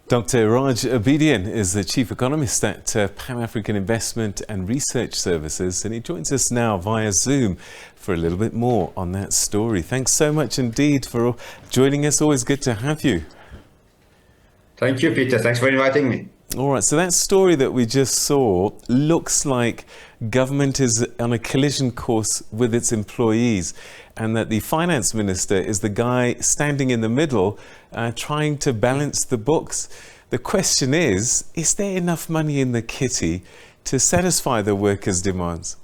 Dr. Iraj Abedian is the Chief Economist at Pan-African Investment and Research Services, and he joins us now via Zoom for a little bit more on that story. Thanks so much indeed for joining us. Always good to have you. Thank you, Peter. Thanks for inviting me. All right, so that story that we just saw looks like government is on a collision course with its employees, and that the finance minister is the guy standing in the middle trying to balance the books. The question is there enough money in the kitty to satisfy the workers' demands?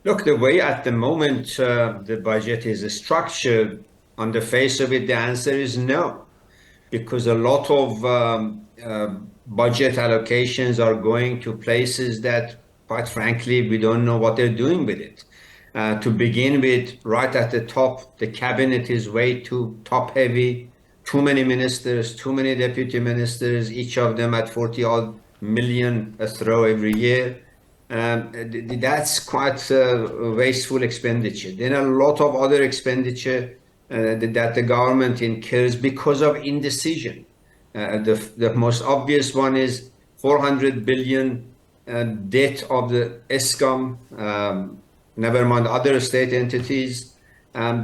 Look, the way at the moment the budget is structured, on the face of it, the answer is no. Because a lot of budget allocations are going to places that, quite frankly, we don't know what they're doing with it. To begin with, right at the top, the cabinet is way too top-heavy. Too many ministers, too many deputy ministers, each of them at 40-odd million a throw every year. That's quite wasteful expenditure. Then a lot of other expenditure that the government incurs because of indecision. The most obvious one is 400 billion debt of the ESCOM, never mind other state entities.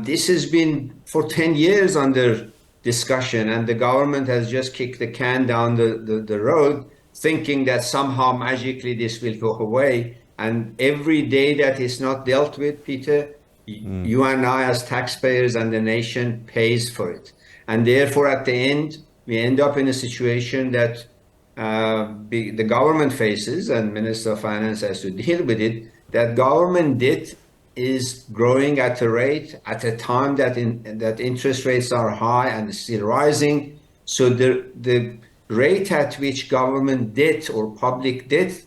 This has been for 10 years under discussion, and the government has just kicked the can down the road, thinking that somehow magically this will go away. And every day that is not dealt with, Peter, you and I as taxpayers and the nation pays for it. And therefore, at the end, we end up in a situation that the government faces, and Minister of Finance has to deal with it, that government debt is growing at a rate at a time that interest rates are high and still rising. So the rate at which government debt or public debt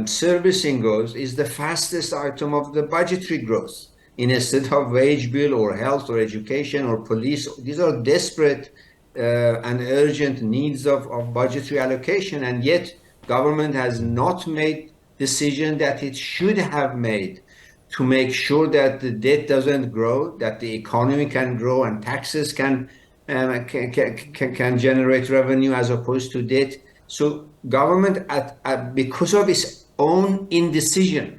servicing goes is the fastest item of the budgetary growth. Instead of wage bill or health or education or police, these are desperate and urgent needs of budgetary allocation, and yet government has not made decision that it should have made to make sure that the debt doesn't grow, that the economy can grow and taxes can generate revenue as opposed to debt. So government, because of its own indecision,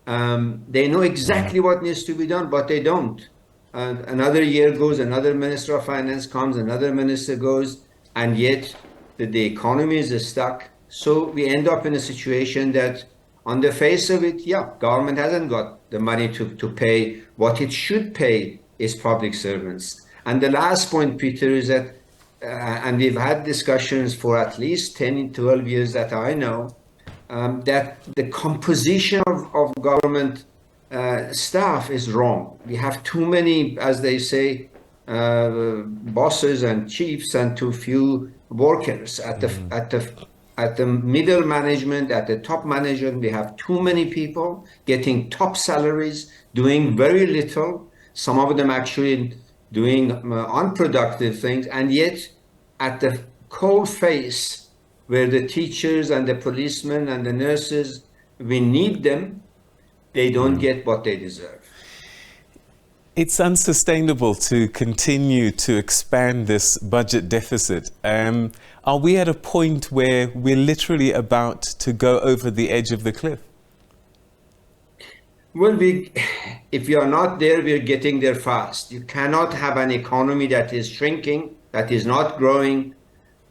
they know exactly what needs to be done, but they don't. Another year goes, another Minister of Finance comes, another minister goes, and yet the economy is stuck. So we end up in a situation that, on the face of it, government hasn't got the money to pay what it should pay its public servants. And the last point, Peter, is that, and we've had discussions for at least 10, 12 years that I know, that the composition of government staff is wrong. We have too many, as they say, bosses and chiefs and too few workers. At the middle management, at the top management, we have too many people getting top salaries, doing very little, some of them actually doing unproductive things, and yet at the cold face, where the teachers and the policemen and the nurses, we need them, they don't get what they deserve. It's unsustainable to continue to expand this budget deficit. Are we at a point where we're literally about to go over the edge of the cliff? Well, if we are not there, we're getting there fast. You cannot have an economy that is shrinking, that is not growing,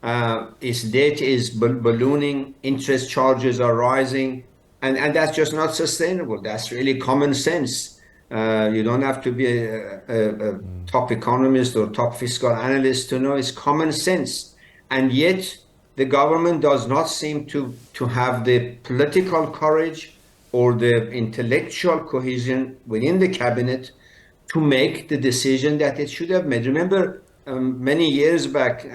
its debt is ballooning, interest charges are rising, and that's just not sustainable. That's really common sense. You don't have to be a top economist or top fiscal analyst to know it's common sense. And yet the government does not seem to have the political courage or the intellectual cohesion within the cabinet to make the decision that it should have made. Remember, many years back,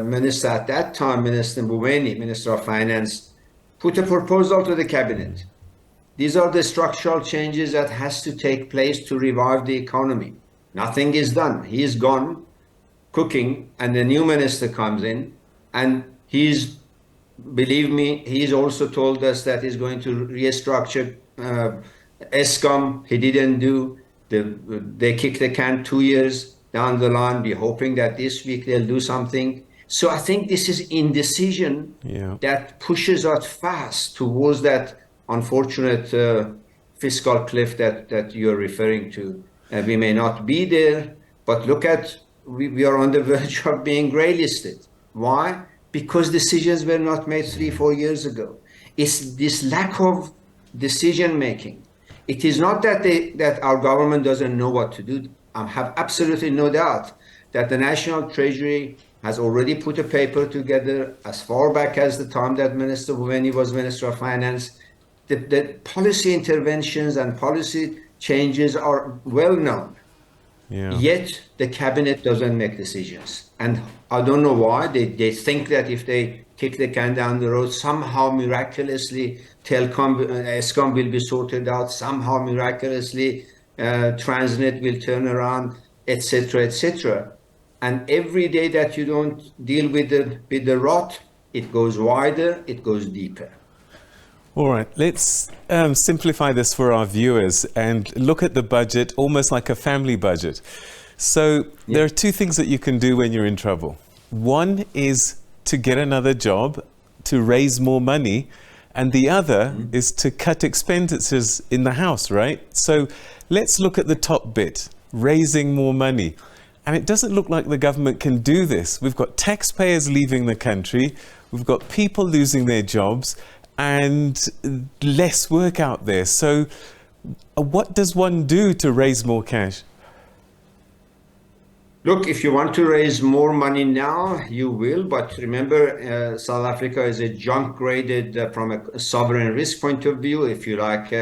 Minister at that time, Minister Mbuweni, Minister of Finance, put a proposal to the cabinet. These are the structural changes that has to take place to revive the economy. Nothing is done. He is gone, cooking, and the new minister comes in, and believe me, he's also told us that he's going to restructure ESCOM. He didn't do. They kicked the can 2 years. down the line, be hoping that this week they'll do something. So I think this is indecision that pushes us fast towards that unfortunate fiscal cliff that you're referring to. We may not be there, but look at, we are on the verge of being gray listed. Why? Because decisions were not made 3-4 years ago. It's this lack of decision making. It is not that that our government doesn't know what to do. I have absolutely no doubt that the National Treasury has already put a paper together as far back as the time that Minister Bhuveni was Minister of Finance. The policy interventions and policy changes are well known. Yet the cabinet doesn't make decisions. And I don't know why. They think that if they kick the can down the road, somehow miraculously ESCOM will be sorted out, somehow miraculously Transnet will turn around, etc., etc. And every day that you don't deal with the rot, it goes wider, it goes deeper. All right, let's simplify this for our viewers and look at the budget almost like a family budget. So there are two things that you can do when you're in trouble. One is to get another job, to raise more money, and the other is to cut expenditures in the house, right? So let's look at the top bit, raising more money. And it doesn't look like the government can do this. We've got taxpayers leaving the country, we've got people losing their jobs, and less work out there. So what does one do to raise more cash? Look, if you want to raise more money now, you will. But remember, South Africa is a junk graded from a sovereign risk point of view. If you like,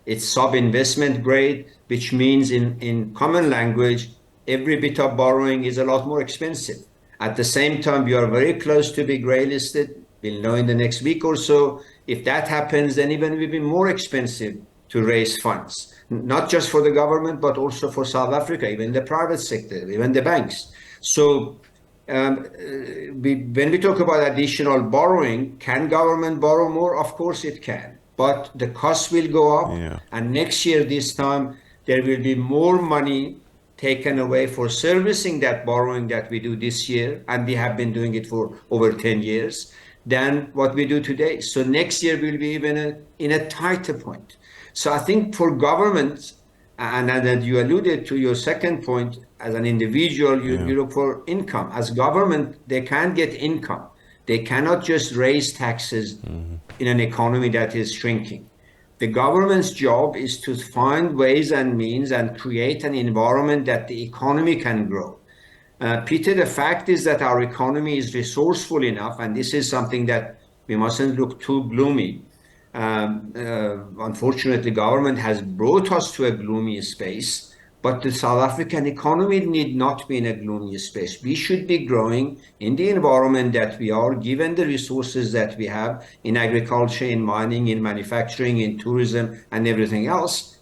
it's sub-investment grade, which means in common language, every bit of borrowing is a lot more expensive. At the same time, you are very close to be grey listed. We'll know in the next week or so. If that happens, then even it will be more expensive to raise funds, not just for the government, but also for South Africa, even the private sector, even the banks. So when we talk about additional borrowing, can government borrow more? Of course it can, but the cost will go up. And next year, this time, there will be more money taken away for servicing that borrowing that we do this year, and we have been doing it for over 10 years, than what we do today. So next year will be even in a tighter point. So I think for governments, and you alluded to your second point, as an individual, you look for income. As government, they can get income. They cannot just raise taxes in an economy that is shrinking. The government's job is to find ways and means and create an environment that the economy can grow. Peter, the fact is that our economy is resourceful enough, and this is something that we mustn't look too gloomy. Unfortunately, government has brought us to a gloomy space, but the South African economy need not be in a gloomy space. We should be growing in the environment that we are, given the resources that we have in agriculture, in mining, in manufacturing, in tourism, and everything else.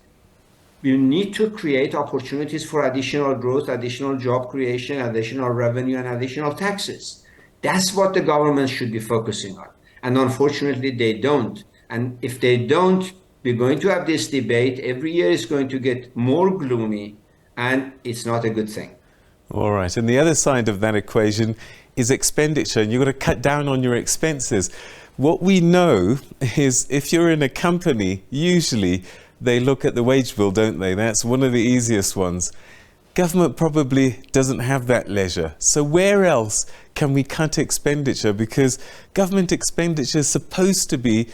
We need to create opportunities for additional growth, additional job creation, additional revenue, and additional taxes. That's what the government should be focusing on. And unfortunately, they don't. And if they don't, we're going to have this debate. Every year is going to get more gloomy, and it's not a good thing. All right. And the other side of that equation is expenditure. And you've got to cut down on your expenses. What we know is if you're in a company, usually they look at the wage bill, don't they? That's one of the easiest ones. Government probably doesn't have that leisure. So where else can we cut expenditure? Because government expenditure is supposed to be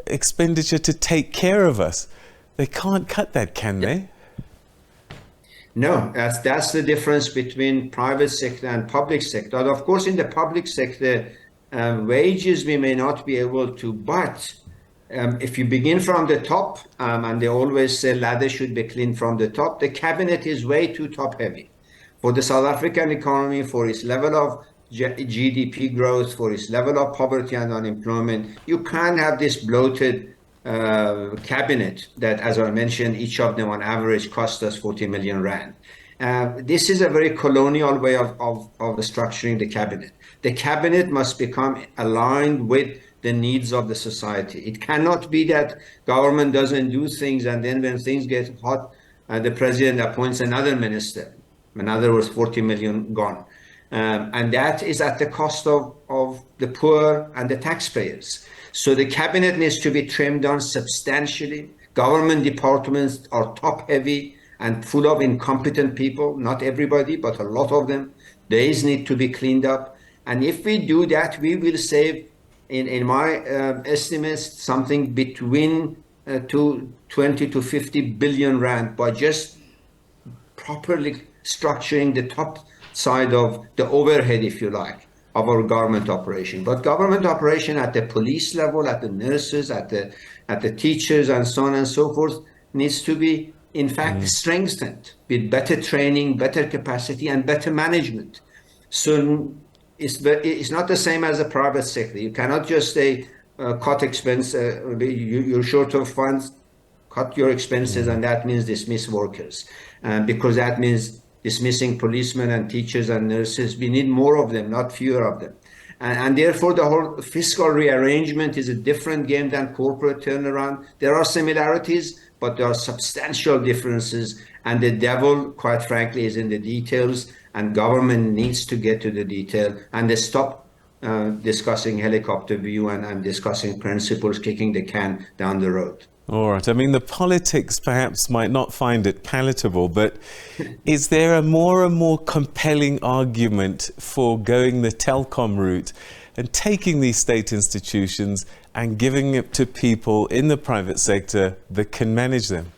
expenditure to take care of us. They can't cut that, can they? No, that's the difference between private sector and public sector. Of course, in the public sector, wages we may not be able to, but if you begin from the top, and they always say ladder should be cleaned from the top, the cabinet is way too top heavy. For the South African economy, for its level of GDP growth, for its level of poverty and unemployment, you can't have this bloated cabinet that, as I mentioned, each of them on average cost us 40 million rand. This is a very colonial way of structuring the cabinet. The cabinet must become aligned with the needs of the society. It cannot be that government doesn't do things and then when things get hot, the president appoints another minister. In other words, 40 million gone. And that is at the cost of the poor and the taxpayers. So the cabinet needs to be trimmed down substantially. Government departments are top heavy and full of incompetent people. Not everybody, but a lot of them. These need to be cleaned up. And if we do that, we will save, in my estimates, something between 20 to 50 billion rand by just properly structuring the top side of the overhead, if you like, of our government operation. But government operation at the police level, at the nurses, at the teachers, and so on and so forth, needs to be, in fact, strengthened with better training, better capacity, and better management. So it's not the same as the private sector. You cannot just say cut expense, you're short of funds, cut your expenses, and that means dismiss workers, because that means dismissing policemen and teachers and nurses. We need more of them, not fewer of them. And therefore, the whole fiscal rearrangement is a different game than corporate turnaround. There are similarities, but there are substantial differences. And the devil, quite frankly, is in the details. And government needs to get to the detail and they stop discussing helicopter view and discussing principles, kicking the can down the road. All right. I mean, the politics perhaps might not find it palatable, but is there a more and more compelling argument for going the telecom route and taking these state institutions and giving it to people in the private sector that can manage them?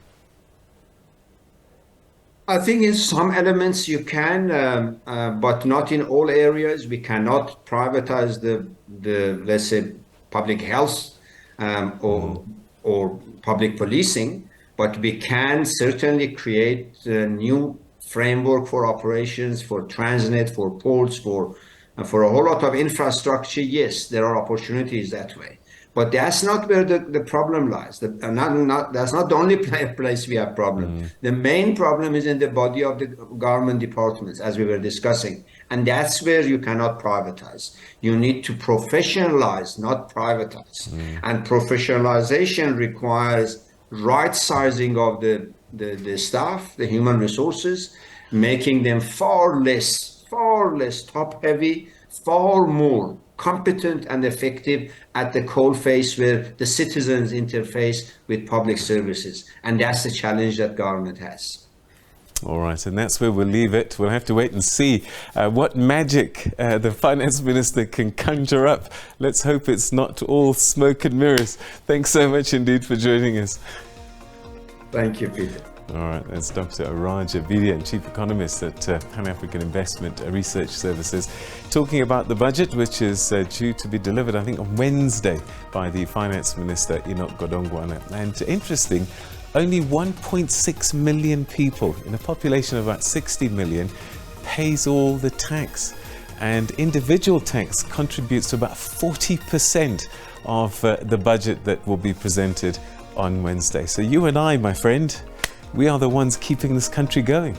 I think in some elements you can, but not in all areas. We cannot privatize the let's say, public health or public policing, but we can certainly create a new framework for operations, for Transnet, for ports, for a whole lot of infrastructure. Yes, there are opportunities that way. But that's not where the problem lies. That's not the only place we have problem. The main problem is in the body of the government departments, as we were discussing. And that's where you cannot privatize. You need to professionalize, not privatize. And professionalization requires right sizing of the staff, the human resources, making them far less top heavy, far more competent and effective at the coalface where the citizens interface with public services. And that's the challenge that government has. All right, and that's where we'll leave it. We'll have to wait and see what magic the finance minister can conjure up. Let's hope it's not all smoke and mirrors. Thanks so much indeed for joining us. Thank you, Peter. All right, that's Dr. Iraj Abedian, Chief Economist at Pan-African Investment Research Services, talking about the budget, which is due to be delivered, I think, on Wednesday by the Finance Minister, Enoch Godongwana. And interesting, only 1.6 million people in a population of about 60 million pays all the tax. And individual tax contributes to about 40% of the budget that will be presented on Wednesday. So you and I, my friend, we are the ones keeping this country going.